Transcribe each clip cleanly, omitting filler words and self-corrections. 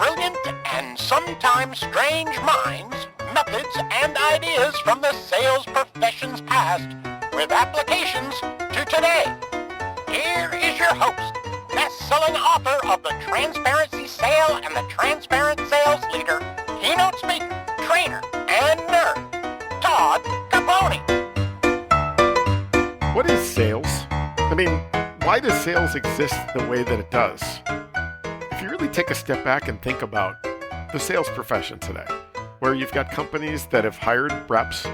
brilliant and sometimes strange minds, methods, and ideas from the sales profession's past with applications to today. Here is your host, best-selling author of The Transparency Sale and The Transparent Sales Leader, keynote speaker, trainer, and nerd, Todd Caponi. What is sales? I mean, why does sales exist the way that it does? If you really take a step back and think about the sales profession today, where you've got companies that have hired reps,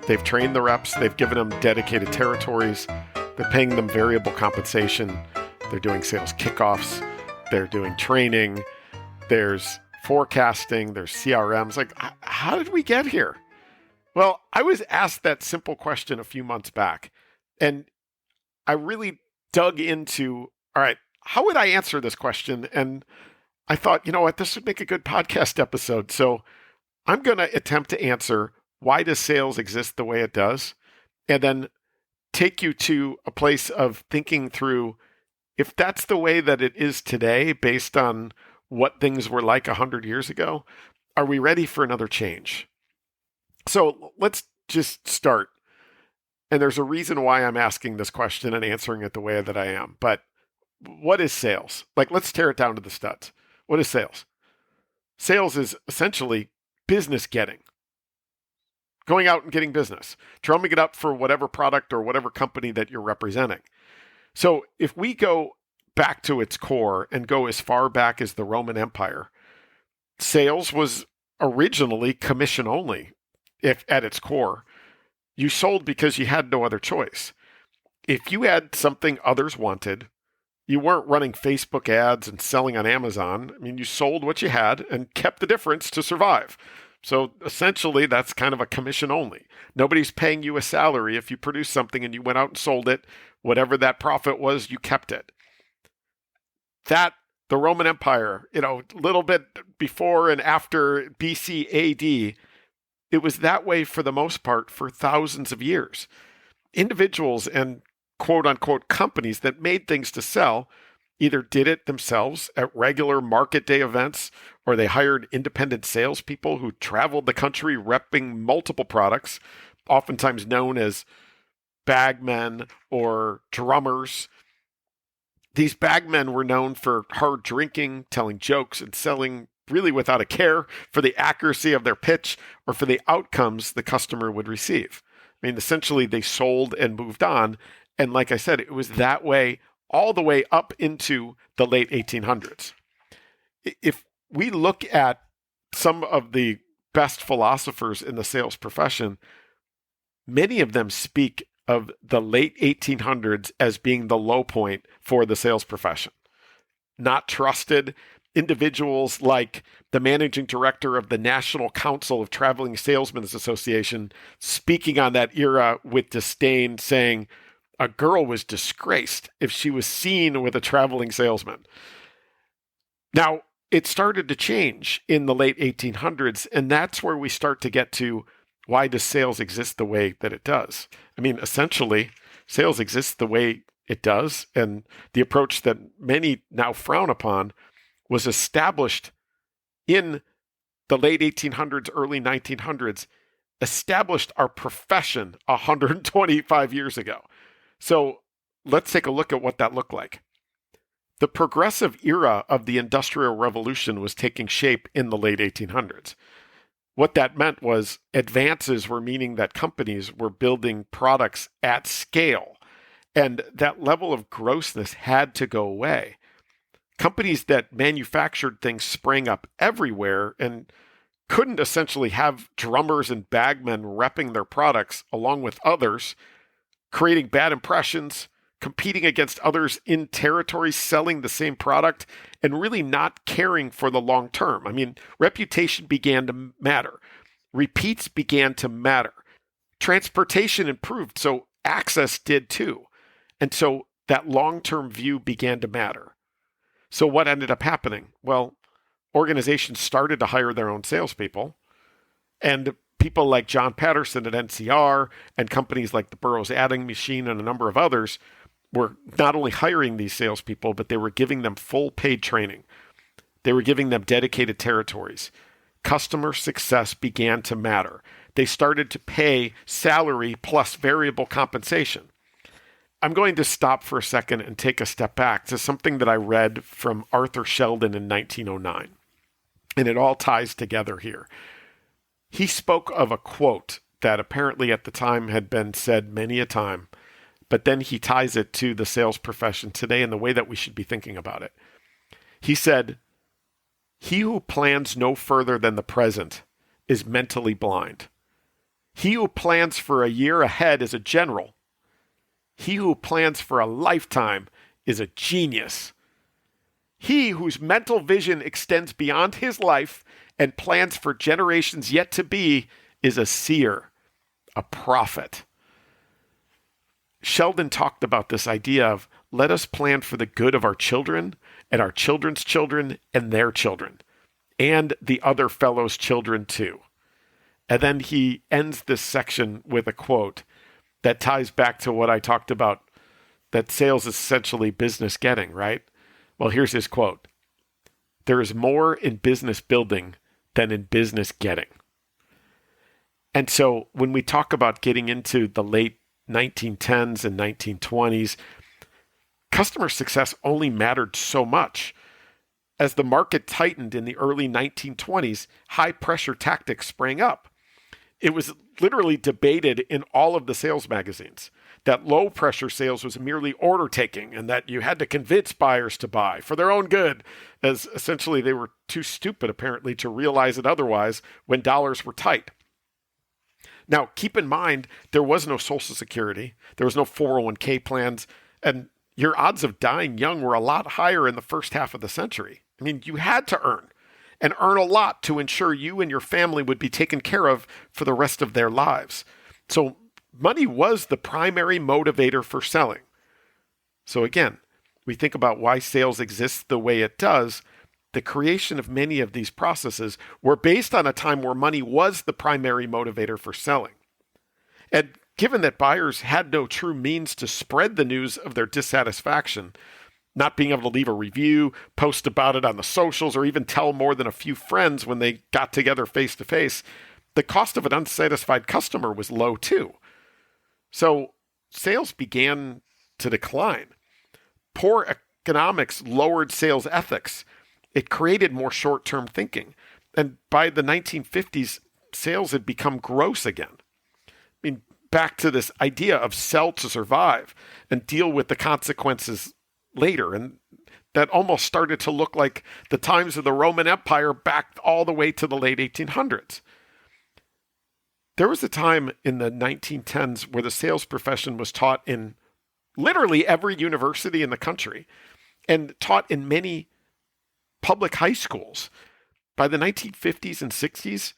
they've trained the reps, they've given them dedicated territories, they're paying them variable compensation, they're doing sales kickoffs, they're doing training, there's forecasting, there's CRMs. Like, how did we get here? Well, I was asked that simple question a few months back, and I really dug into, all right, how would I answer this question? And I thought, you know what, this would make a good podcast episode. So I'm going to attempt to answer, why does sales exist the way it does? And then take you to a place of thinking through, if that's the way that it is today, based on what things were like 100 years ago, are we ready for another change? So let's just start. And there's a reason why I'm asking this question and answering it the way that I am. But what is sales? Like, let's tear it down to the studs. What is sales? Sales is essentially business getting. Going out and getting business. Drumming it up for whatever product or whatever company that you're representing. So if we go back to its core and go as far back as the Roman Empire, sales was originally commission only, if at its core. You sold because you had no other choice. If you had something others wanted, you weren't running Facebook ads and selling on Amazon. I mean, you sold what you had and kept the difference to survive. So essentially, that's kind of a commission only. Nobody's paying you a salary if you produce something and you went out and sold it. Whatever that profit was, you kept it. That, the Roman Empire, a little bit before and after BC AD, it was that way for the most part for thousands of years. Individuals and quote-unquote companies that made things to sell either did it themselves at regular market day events, or they hired independent salespeople who traveled the country repping multiple products, oftentimes known as bagmen or drummers. These bagmen were known for hard drinking, telling jokes, and selling really without a care for the accuracy of their pitch or for the outcomes the customer would receive. I mean, essentially, they sold and moved on. And like I said, it was that way all the way up into the late 1800s. If we look at some of the best philosophers in the sales profession, many of them speak of the late 1800s as being the low point for the sales profession. Not trusted. Individuals like the managing director of the National Council of Traveling Salesmen's Association speaking on that era with disdain, saying a girl was disgraced if she was seen with a traveling salesman. Now, it started to change in the late 1800s, and that's where we start to get to, why does sales exist the way that it does? I mean, essentially, sales exists the way it does, and the approach that many now frown upon was established in the late 1800s, early 1900s, established our profession 125 years ago. So let's take a look at what that looked like. The progressive era of the Industrial Revolution was taking shape in the late 1800s. What that meant was advances were meaning that companies were building products at scale, and that level of grossness had to go away. Companies that manufactured things sprang up everywhere and couldn't essentially have drummers and bagmen repping their products along with others, creating bad impressions, competing against others in territories selling the same product, and really not caring for the long term. I mean, reputation began to matter. Repeats began to matter. Transportation improved, so access did too. And so that long-term view began to matter. So what ended up happening? Well, organizations started to hire their own salespeople, and people like John Patterson at NCR and companies like the Burroughs Adding Machine and a number of others were not only hiring these salespeople, but they were giving them full paid training. They were giving them dedicated territories. Customer success began to matter. They started to pay salary plus variable compensation. I'm going to stop for a second and take a step back to something that I read from Arthur Sheldon in 1909. And it all ties together here. He spoke of a quote that apparently at the time had been said many a time, but then he ties it to the sales profession today and the way that we should be thinking about it. He said, "He who plans no further than the present is mentally blind. He who plans for a year ahead is a general. He who plans for a lifetime is a genius. He whose mental vision extends beyond his life and plans for generations yet to be is a seer, a prophet." Sheldon talked about this idea of let us plan for the good of our children and our children's children and their children and the other fellows' children too. And then he ends this section with a quote that ties back to what I talked about, that sales is essentially business getting, right? Well, here's his quote. "There is more in business building than in business getting." And so when we talk about getting into the late 1910s and 1920s, customer success only mattered so much. As the market tightened in the early 1920s, high-pressure tactics sprang up. It was literally debated in all of the sales magazines that low-pressure sales was merely order-taking and that you had to convince buyers to buy for their own good, as essentially they were too stupid, apparently, to realize it otherwise when dollars were tight. Now, keep in mind, there was no Social Security, there was no 401k plans, and your odds of dying young were a lot higher in the first half of the century. I mean, you had to earn a lot to ensure you and your family would be taken care of for the rest of their lives. So money was the primary motivator for selling. So again, we think about why sales exists the way it does. The creation of many of these processes were based on a time where money was the primary motivator for selling. And given that buyers had no true means to spread the news of their dissatisfaction, not being able to leave a review, post about it on the socials, or even tell more than a few friends when they got together face to face, the cost of an unsatisfied customer was low too. So sales began to decline. Poor economics lowered sales ethics. It created more short-term thinking. And by the 1950s, sales had become gross again. I mean, back to this idea of sell to survive and deal with the consequences later. And that almost started to look like the times of the Roman Empire back all the way to the late 1800s. There was a time in the 1910s where the sales profession was taught in literally every university in the country and taught in many public high schools. By the 1950s and 60s,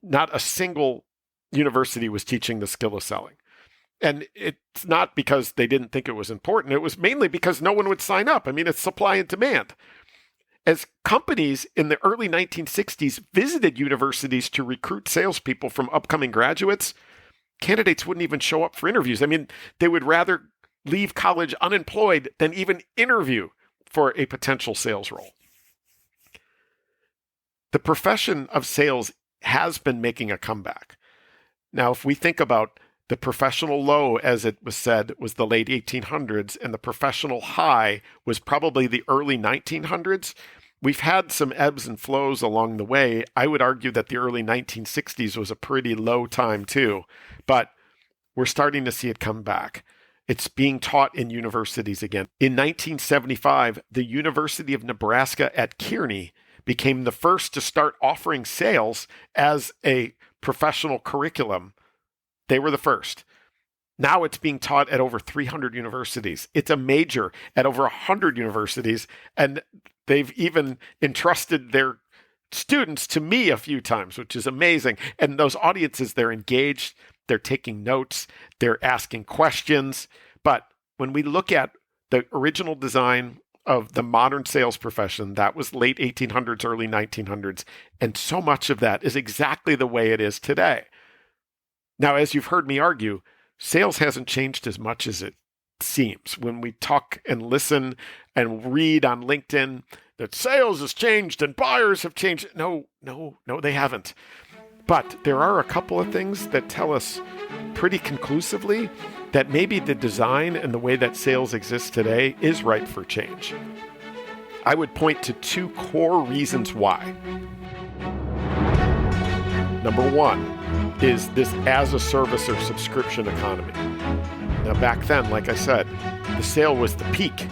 not a single university was teaching the skill of selling. And it's not because they didn't think it was important. It was mainly because no one would sign up. I mean, it's supply and demand. As companies in the early 1960s visited universities to recruit salespeople from upcoming graduates, candidates wouldn't even show up for interviews. I mean, they would rather leave college unemployed than even interview for a potential sales role. The profession of sales has been making a comeback. Now, if we think about the professional low, as it was said, was the late 1800s, and the professional high was probably the early 1900s. We've had some ebbs and flows along the way. I would argue that the early 1960s was a pretty low time too, but we're starting to see it come back. It's being taught in universities again. In 1975, the University of Nebraska at Kearney became the first to start offering sales as a professional curriculum. They were the first. Now it's being taught at over 300 universities. It's a major at over 100 universities, and they've even entrusted their students to me a few times, which is amazing. And those audiences, they're engaged, they're taking notes, they're asking questions. But when we look at the original design of the modern sales profession, that was late 1800s, early 1900s, and so much of that is exactly the way it is today. Now, as you've heard me argue, sales hasn't changed as much as it seems. When we talk and listen and read on LinkedIn, that sales has changed and buyers have changed. No, they haven't. But there are a couple of things that tell us pretty conclusively that maybe the design and the way that sales exists today is ripe for change. I would point to two core reasons why. Number one is this as a service or subscription economy. Now back then, like I said, the sale was the peak.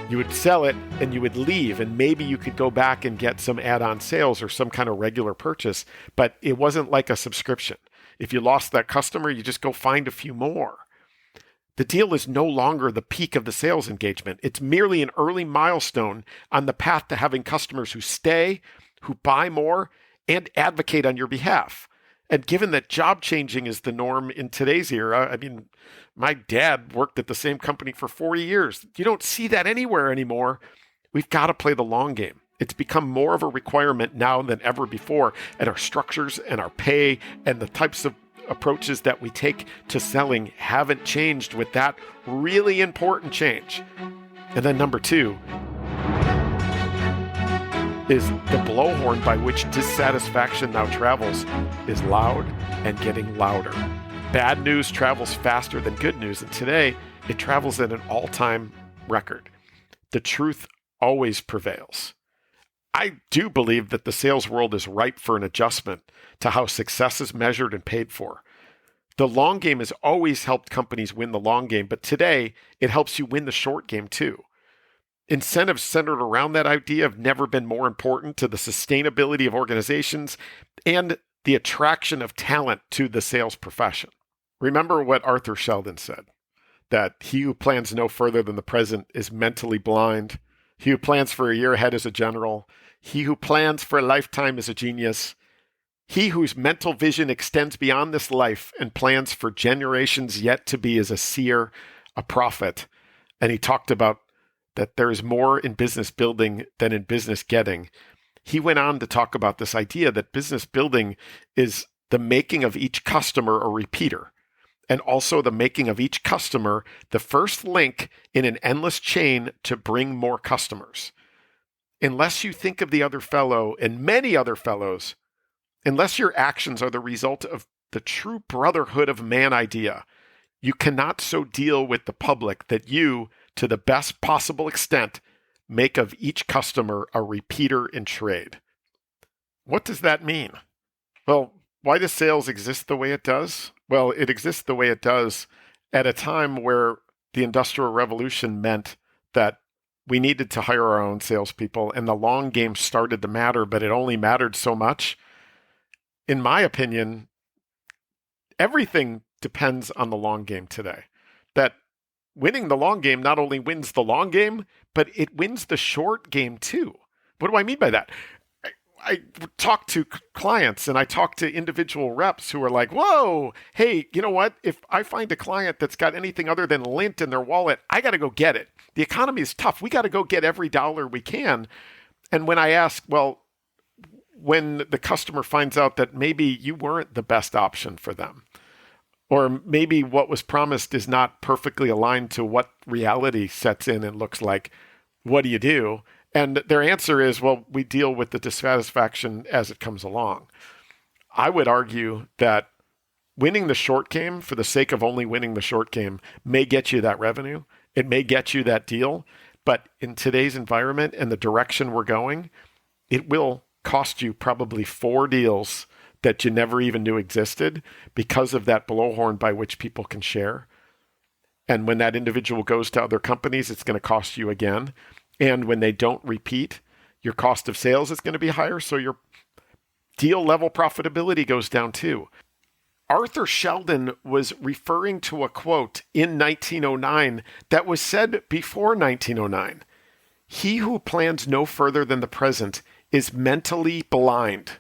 You would sell it and you would leave, and maybe you could go back and get some add-on sales or some kind of regular purchase, but it wasn't like a subscription. If you lost that customer, you just go find a few more. The deal is no longer the peak of the sales engagement. It's merely an early milestone on the path to having customers who stay, who buy more, and advocate on your behalf. And given that job changing is the norm in today's era, I mean, my dad worked at the same company for 40 years. You don't see that anywhere anymore. We've got to play the long game. It's become more of a requirement now than ever before. And our structures and our pay and the types of approaches that we take to selling haven't changed with that really important change. And then number two is the blowhorn by which dissatisfaction now travels is loud and getting louder. Bad news travels faster than good news, and today it travels at an all-time record. The truth always prevails. I do believe that the sales world is ripe for an adjustment to how success is measured and paid for. The long game has always helped companies win the long game, but today it helps you win the short game too. Incentives centered around that idea have never been more important to the sustainability of organizations and the attraction of talent to the sales profession. Remember what Arthur Sheldon said, that he who plans no further than the present is mentally blind. He who plans for a year ahead is a general. He who plans for a lifetime is a genius. He whose mental vision extends beyond this life and plans for generations yet to be is a seer, a prophet. And he talked about that there is more in business building than in business getting. He went on to talk about this idea that business building is the making of each customer a repeater, and also the making of each customer the first link in an endless chain to bring more customers. Unless you think of the other fellow and many other fellows, unless your actions are the result of the true brotherhood of man idea, you cannot so deal with the public that you, to the best possible extent, make of each customer a repeater in trade. What does that mean? Well, why does sales exist the way it does? Well, it exists the way it does at a time where the Industrial Revolution meant that we needed to hire our own salespeople, and the long game started to matter, but it only mattered so much. In my opinion, everything depends on the long game today. That winning the long game not only wins the long game, but it wins the short game too. What do I mean by that? I talk to clients and I talk to individual reps who are like, whoa, hey, you know what? If I find a client that's got anything other than lint in their wallet, I got to go get it. The economy is tough. We got to go get every dollar we can. And when I ask, well, when the customer finds out that maybe you weren't the best option for them, or maybe what was promised is not perfectly aligned to what reality sets in and looks like, what do? And their answer is, well, we deal with the dissatisfaction as it comes along. I would argue that winning the short game for the sake of only winning the short game may get you that revenue. It may get you that deal. But in today's environment and the direction we're going, it will cost you probably 4 deals that you never even knew existed because of that blowhorn by which people can share. And when that individual goes to other companies, it's going to cost you again. And when they don't repeat, your cost of sales is going to be higher, so your deal level profitability goes down too. Arthur Sheldon was referring to a quote in 1909 that was said before 1909. He who plans no further than the present is mentally blind.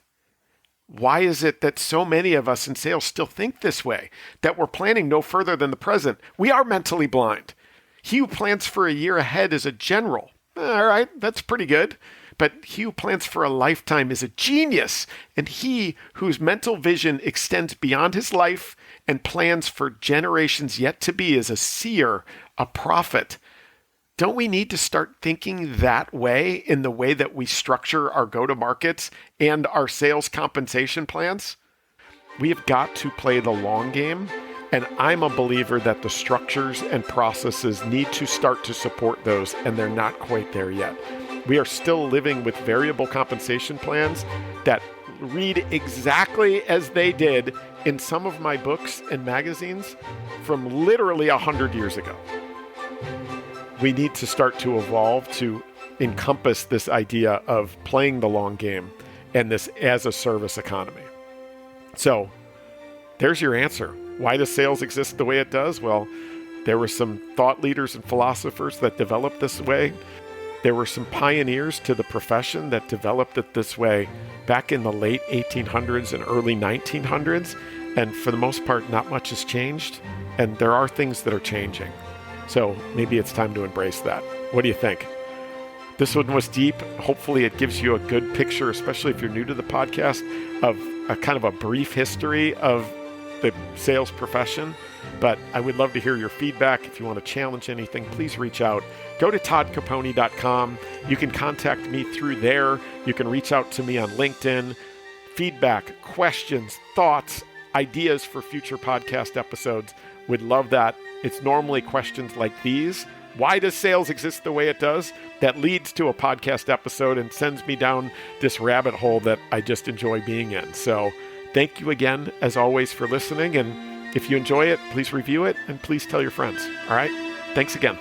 Why is it that so many of us in sales still think this way, that we're planning no further than the present? We are mentally blind. He who plans for a year ahead is a general. All right, that's pretty good. But he who plans for a lifetime is a genius. And he whose mental vision extends beyond his life and plans for generations yet to be is a seer, a prophet. don't we need to start thinking that way in the way that we structure our go-to-markets and our sales compensation plans? We have got to play the long game, and I'm a believer that the structures and processes need to start to support those, and they're not quite there yet. We are still living with variable compensation plans that read exactly as they did in some of my books and magazines from literally 100 years ago. We need to start to evolve to encompass this idea of playing the long game and this as a service economy. So there's your answer. Why does sales exist the way it does? Well, there were some thought leaders and philosophers that developed this way. There were some pioneers to the profession that developed it this way back in the late 1800s and early 1900s. And for the most part, not much has changed. And there are things that are changing. So maybe it's time to embrace that. What do you think? This one was deep. Hopefully it gives you a good picture, especially if you're new to the podcast, of a kind of a brief history of the sales profession. But I would love to hear your feedback. If you want to challenge anything, please reach out. Go to toddcaponi.com. You can contact me through there. You can reach out to me on LinkedIn. Feedback, questions, thoughts, ideas for future podcast episodes. Would love that. It's normally questions like these. Why does sales exist the way it does? That leads to a podcast episode and sends me down this rabbit hole that I just enjoy being in. So thank you again, as always, for listening. And if you enjoy it, please review it and please tell your friends. All right? Thanks again.